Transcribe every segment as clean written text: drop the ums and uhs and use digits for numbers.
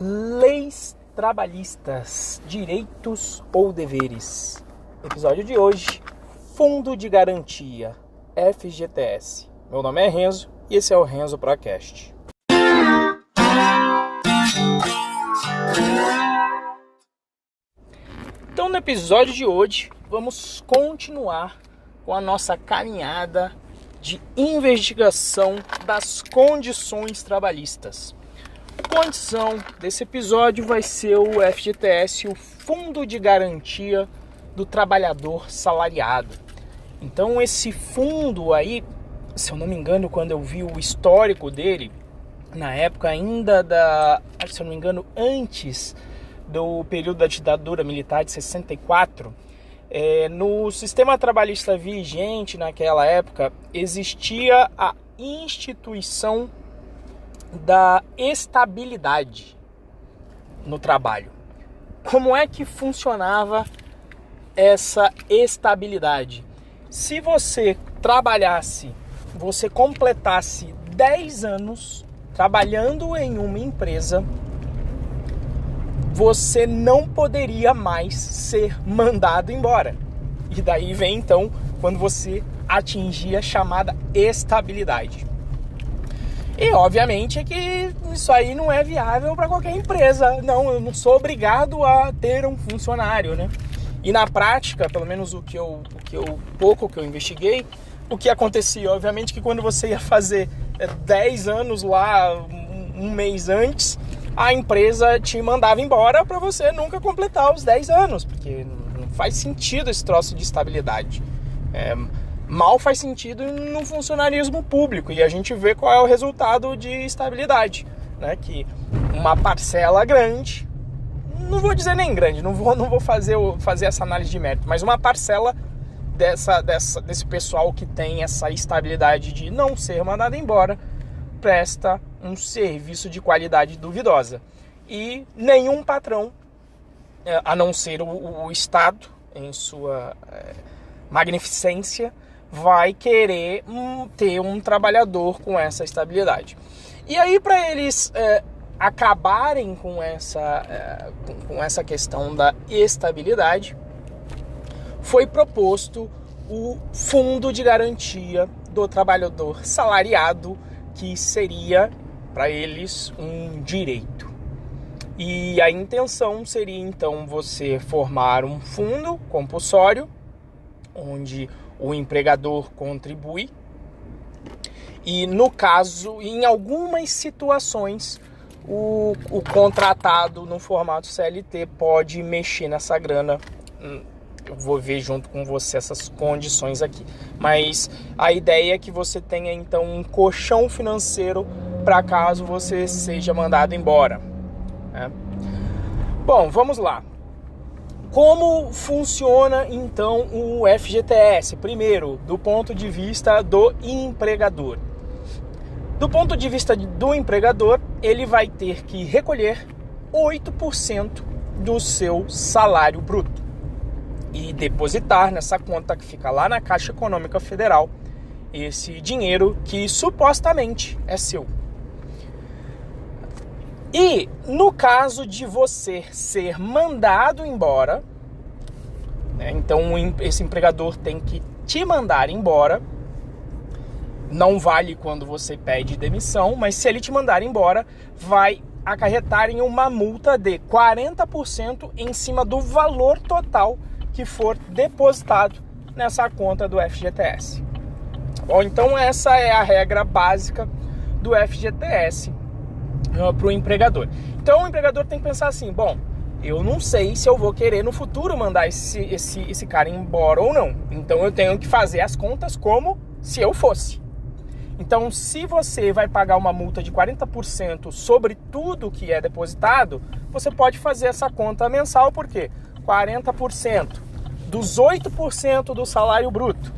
Leis trabalhistas, direitos ou deveres? Episódio de hoje, Fundo de Garantia, FGTS. Meu nome é Renzo e esse é o Renzo Procast. Então, no episódio de hoje, vamos continuar com a nossa caminhada de investigação das condições trabalhistas. A condição desse episódio vai ser o FGTS, o Fundo de Garantia do Trabalhador Salariado. Então esse fundo aí, se eu não me engano, quando eu vi o histórico dele, na época ainda se eu não me engano, antes do período da ditadura militar de 64, no sistema trabalhista vigente naquela época, existia a instituição da estabilidade no trabalho. Como é que funcionava essa estabilidade? Se você trabalhasse, você completasse 10 anos trabalhando em uma empresa, você não poderia mais ser mandado embora. E daí vem então quando você atingia a chamada estabilidade. E obviamente é que isso aí não é viável para qualquer empresa. Não, eu não sou obrigado a ter um funcionário, né? E na prática, pelo menos pouco que eu investiguei, o que acontecia, obviamente, que quando você ia fazer 10 anos lá, um mês antes, a empresa te mandava embora para você nunca completar os 10 anos, porque não faz sentido esse troço de estabilidade. Mal faz sentido no funcionarismo público, e a gente vê qual é o resultado de estabilidade, né? Que uma parcela grande, não vou dizer nem grande, não vou fazer essa análise de mérito, mas uma parcela desse pessoal que tem essa estabilidade de não ser mandado embora, presta um serviço de qualidade duvidosa. E nenhum patrão, a não ser o Estado, em sua magnificência, vai querer ter um trabalhador com essa estabilidade. E aí, para eles acabarem com essa questão da estabilidade, foi proposto o Fundo de Garantia do Trabalhador Salariado, que seria para eles um direito. E a intenção seria então você formar um fundo compulsório, onde o empregador contribui, e no caso, em algumas situações, o contratado no formato CLT pode mexer nessa grana. Eu vou ver junto com você essas condições aqui, mas a ideia é que você tenha então um colchão financeiro para caso você seja mandado embora, né? Bom, vamos lá. Como funciona então o FGTS? Primeiro, do ponto de vista do empregador. Do ponto de vista do empregador, ele vai ter que recolher 8% do seu salário bruto e depositar nessa conta que fica lá na Caixa Econômica Federal esse dinheiro que supostamente é seu. E no caso de você ser mandado embora, né, então esse empregador tem que te mandar embora. Não vale quando você pede demissão, mas se ele te mandar embora, vai acarretar em uma multa de 40% em cima do valor total que for depositado nessa conta do FGTS. Bom, então essa é a regra básica do FGTS para o empregador. Então o empregador tem que pensar assim: bom, eu não sei se eu vou querer no futuro mandar esse cara embora ou não. Então eu tenho que fazer as contas como se eu fosse. Então, se você vai pagar uma multa de 40% sobre tudo que é depositado, você pode fazer essa conta mensal, porque 40% dos 8% do salário bruto,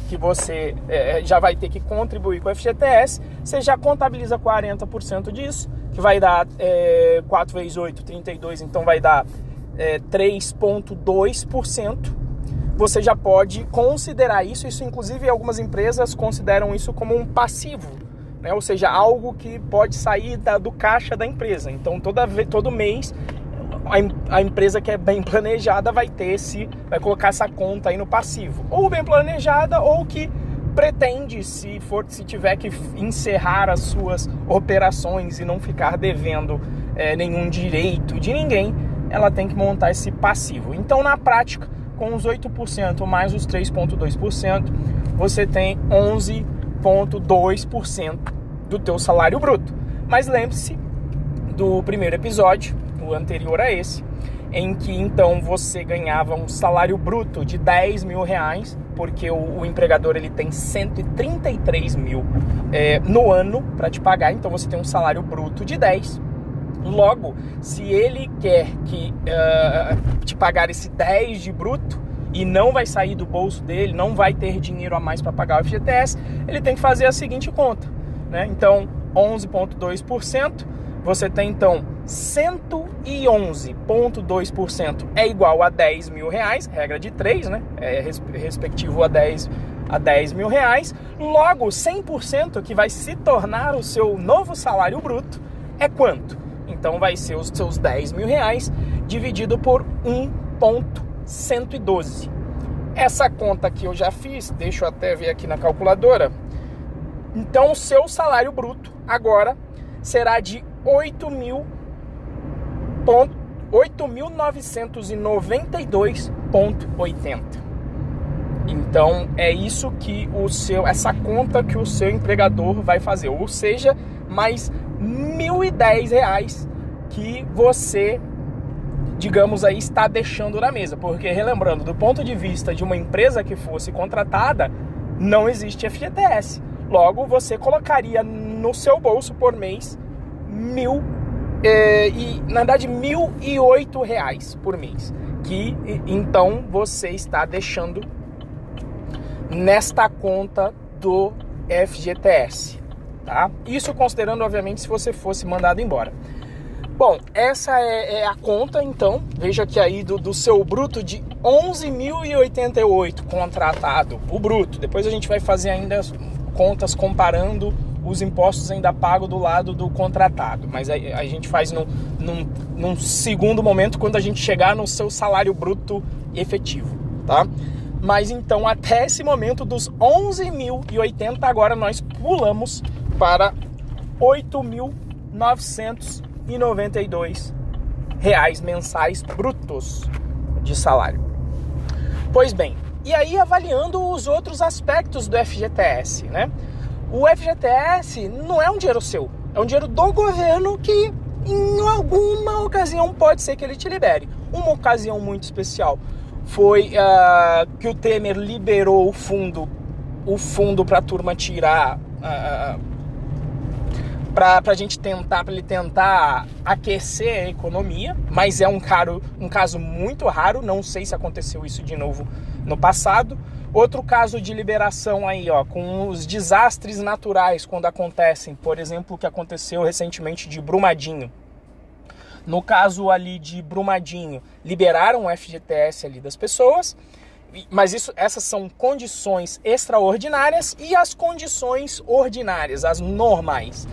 que você já vai ter que contribuir com o FGTS, você já contabiliza 40% disso, que vai dar 4 vezes 8, 32, então vai dar 3,2%. Você já pode considerar isso inclusive algumas empresas consideram isso como um passivo, né? Ou seja, algo que pode sair do caixa da empresa. Então, todo mês, a empresa que é bem planejada vai colocar essa conta aí no passivo. Ou bem planejada, ou que pretende, se tiver que encerrar as suas operações e não ficar devendo nenhum direito de ninguém, ela tem que montar esse passivo. Então, na prática, com os 8% mais os 3,2%, você tem 11,2% do teu salário bruto. Mas lembre-se do primeiro episódio, o anterior a esse, em que então você ganhava um salário bruto de 10 mil reais, porque o empregador ele tem 133 mil no ano para te pagar, então você tem um salário bruto de 10. Logo, se ele quer te pagar esse 10 de bruto e não vai sair do bolso dele, não vai ter dinheiro a mais para pagar o FGTS, ele tem que fazer a seguinte conta, né? Então, 11,2%, você tem então 111,2% é igual a 10 mil reais, regra de 3, né? Respectivo a 10 mil reais. Logo, 100% que vai se tornar o seu novo salário bruto é quanto? Então vai ser os seus 10 mil reais dividido por 1,112. Essa conta que eu já fiz, deixa eu até ver aqui na calculadora. Então o seu salário bruto agora será de 8.992,80. Então é isso que essa conta que o seu empregador vai fazer, ou seja, mais R$1.010 que você, digamos aí, está deixando na mesa. Porque, relembrando, do ponto de vista de uma empresa que fosse contratada, não existe FGTS. Logo, você colocaria no seu bolso por mês na verdade, R$1.008 por mês. Que, então, você está deixando nesta conta do FGTS. Tá? Isso considerando, obviamente, se você fosse mandado embora. Bom, essa é a conta, então. Veja que aí do seu bruto de 11.088 contratado, o bruto. Depois a gente vai fazer ainda contas comparando os impostos ainda pagos do lado do contratado. Mas a gente faz num segundo momento, quando a gente chegar no seu salário bruto efetivo, tá? Mas então, até esse momento dos 11.080, agora nós pulamos para R$8.992 mensais brutos de salário. Pois bem, e aí avaliando os outros aspectos do FGTS, né? O FGTS não é um dinheiro seu, é um dinheiro do governo que em alguma ocasião pode ser que ele te libere. Uma ocasião muito especial foi que o Temer liberou o fundo para a turma tirar, para ele tentar aquecer a economia, mas é um caso muito raro, não sei se aconteceu isso de novo no passado. Outro caso de liberação aí, com os desastres naturais quando acontecem, por exemplo, o que aconteceu recentemente de Brumadinho. No caso ali de Brumadinho, liberaram o FGTS ali das pessoas, mas essas são condições extraordinárias e as condições ordinárias, as normais.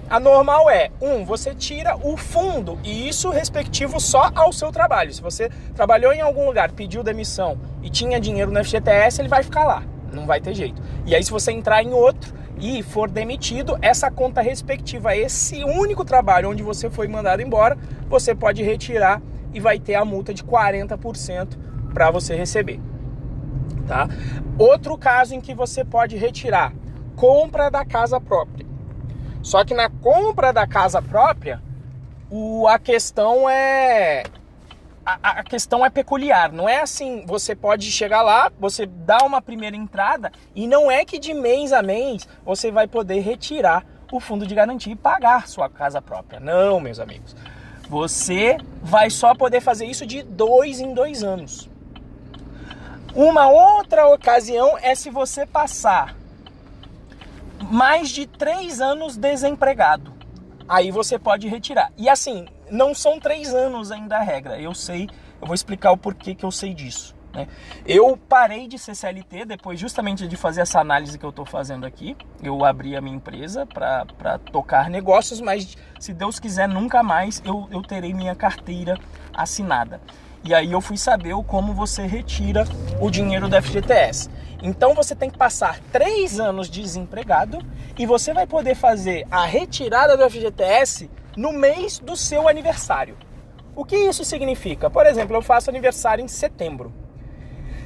A normal é, você tira o fundo, e isso respectivo só ao seu trabalho. Se você trabalhou em algum lugar, pediu demissão e tinha dinheiro no FGTS, ele vai ficar lá, não vai ter jeito. E aí se você entrar em outro e for demitido, essa conta respectiva a esse único trabalho onde você foi mandado embora, você pode retirar e vai ter a multa de 40% para você receber. Tá? Outro caso em que você pode retirar, compra da casa própria. Só que na compra da casa própria, a questão é peculiar. Não é assim, você pode chegar lá, você dá uma primeira entrada e não é que de mês a mês você vai poder retirar o fundo de garantia e pagar sua casa própria. Não, meus amigos. Você vai só poder fazer isso de 2 em 2 anos. Uma outra ocasião é se você passar mais de 3 anos desempregado. Aí você pode retirar. E assim, não são 3 anos ainda a regra. Eu vou explicar o porquê que eu sei disso, né? Eu parei de ser CLT depois justamente de fazer essa análise que eu estou fazendo aqui. Eu abri a minha empresa para tocar negócios, mas se Deus quiser, nunca mais eu terei minha carteira assinada. E aí eu fui saber como você retira o dinheiro do FGTS. Então você tem que passar 3 anos desempregado e você vai poder fazer a retirada do FGTS no mês do seu aniversário. O que isso significa? Por exemplo, eu faço aniversário em setembro.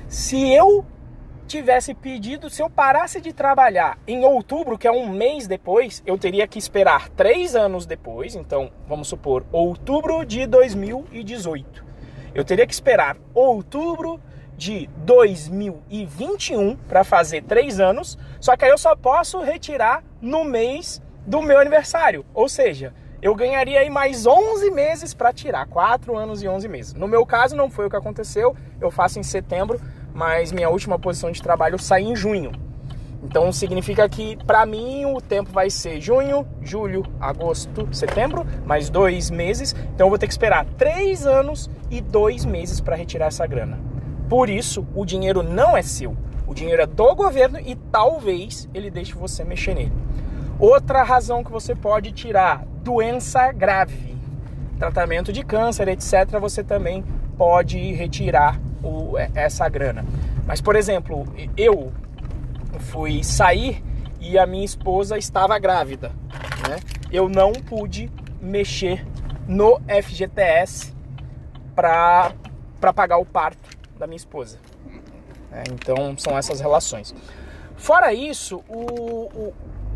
Se eu tivesse pedido, se eu parasse de trabalhar em outubro, que é um mês depois, eu teria que esperar 3 anos depois. Então, vamos supor, outubro de 2018. Eu teria que esperar outubro de 2021 para fazer 3 anos, só que aí eu só posso retirar no mês do meu aniversário. Ou seja, eu ganharia aí mais 11 meses para tirar, 4 anos e 11 meses. No meu caso não foi o que aconteceu, eu faço em setembro, mas minha última posição de trabalho sai em junho. Então significa que para mim o tempo vai ser junho, julho, agosto, setembro, mais 2 meses. Então eu vou ter que esperar 3 anos e 2 meses para retirar essa grana. Por isso, o dinheiro não é seu. O dinheiro é do governo e talvez ele deixe você mexer nele. Outra razão que você pode tirar, doença grave, tratamento de câncer, etc., você também pode retirar essa grana. Mas, por exemplo, eu fui sair e a minha esposa estava grávida, né? Eu não pude mexer no FGTS para pagar o parto da minha esposa. Então, são essas relações. Fora isso,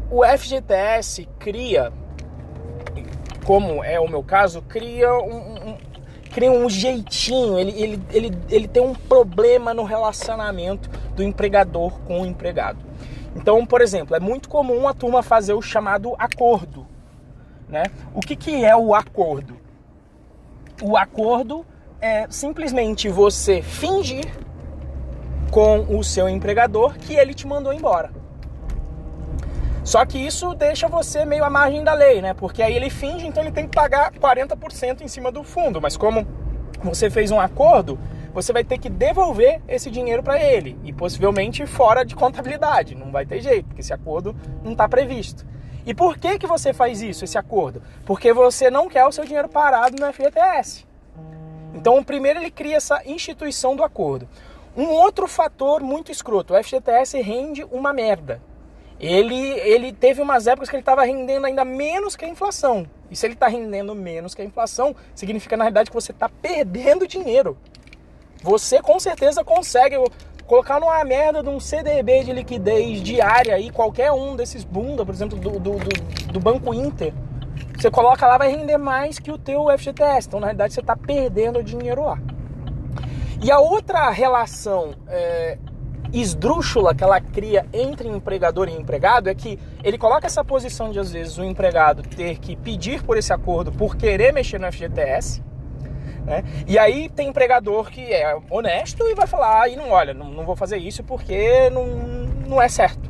o FGTS cria, como é o meu caso, cria um jeitinho, ele tem um problema no relacionamento do empregador com o empregado. Então, por exemplo, é muito comum a turma fazer o chamado acordo, né? O que é o acordo? O acordo é simplesmente você fingir com o seu empregador que ele te mandou embora. Só que isso deixa você meio à margem da lei, né? Porque aí ele finge, então ele tem que pagar 40% em cima do fundo. Mas como você fez um acordo, você vai ter que devolver esse dinheiro para ele. E possivelmente fora de contabilidade. Não vai ter jeito, porque esse acordo não está previsto. E por que você faz isso, esse acordo? Porque você não quer o seu dinheiro parado no FGTS. Então, primeiro ele cria essa instituição do acordo. Um outro fator muito escroto, o FGTS rende uma merda. Ele teve umas épocas que ele estava rendendo ainda menos que a inflação. E se ele está rendendo menos que a inflação, significa na realidade que você está perdendo dinheiro. Você com certeza consegue colocar numa merda de um CDB de liquidez diária aí, qualquer um desses bunda, por exemplo, do Banco Inter. Você coloca lá, vai render mais que o teu FGTS. Então, na realidade, você está perdendo dinheiro lá. E a outra relação esdrúxula que ela cria entre empregador e empregado é que ele coloca essa posição de, às vezes, o empregado ter que pedir por esse acordo por querer mexer no FGTS, né? E aí tem empregador que é honesto e vai falar, não vou fazer isso porque não é certo.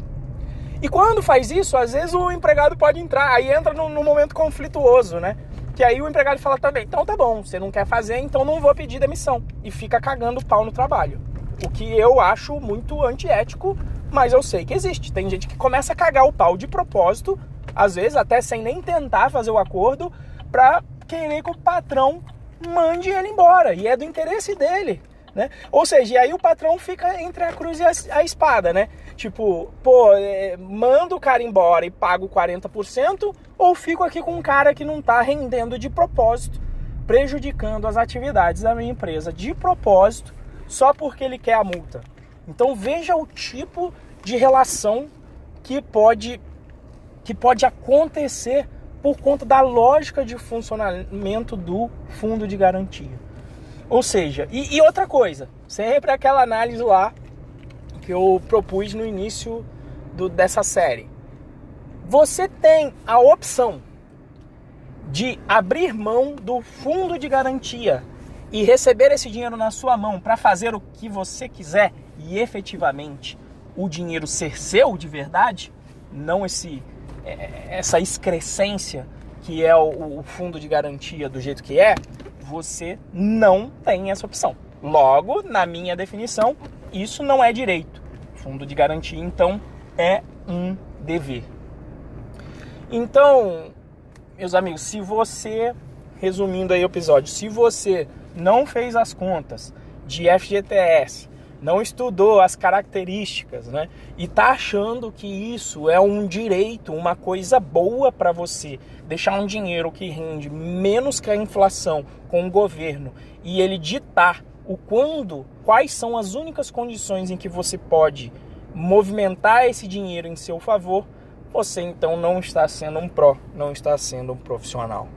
E quando faz isso, às vezes o empregado pode entrar, aí entra num momento conflituoso, né? Que aí o empregado fala também, então tá bom, você não quer fazer, então não vou pedir demissão. E fica cagando pau no trabalho. O que eu acho muito antiético, mas eu sei que existe. Tem gente que começa a cagar o pau de propósito, às vezes até sem nem tentar fazer o acordo, pra querer que o patrão mande ele embora. E é do interesse dele, né? Ou seja, e aí o patrão fica entre a cruz e a espada, né? Tipo, mando o cara embora e pago 40%, ou fico aqui com um cara que não tá rendendo de propósito, prejudicando as atividades da minha empresa de propósito, só porque ele quer a multa. Então veja o tipo de relação que pode acontecer por conta da lógica de funcionamento do fundo de garantia. Ou seja, e outra coisa, sempre aquela análise lá que eu propus no início dessa série. Você tem a opção de abrir mão do fundo de garantia e receber esse dinheiro na sua mão para fazer o que você quiser e efetivamente o dinheiro ser seu de verdade, não essa excrescência que é o fundo de garantia do jeito que é, você não tem essa opção. Logo, na minha definição, isso não é direito. Fundo de garantia, então, é um dever. Então, meus amigos, se você, resumindo aí o episódio, se você não fez as contas de FGTS, não estudou as características, né, e tá achando que isso é um direito, uma coisa boa para você, deixar um dinheiro que rende menos que a inflação com o governo e ele ditar quais são as únicas condições em que você pode movimentar esse dinheiro em seu favor, você então não está sendo um pró, não está sendo um profissional.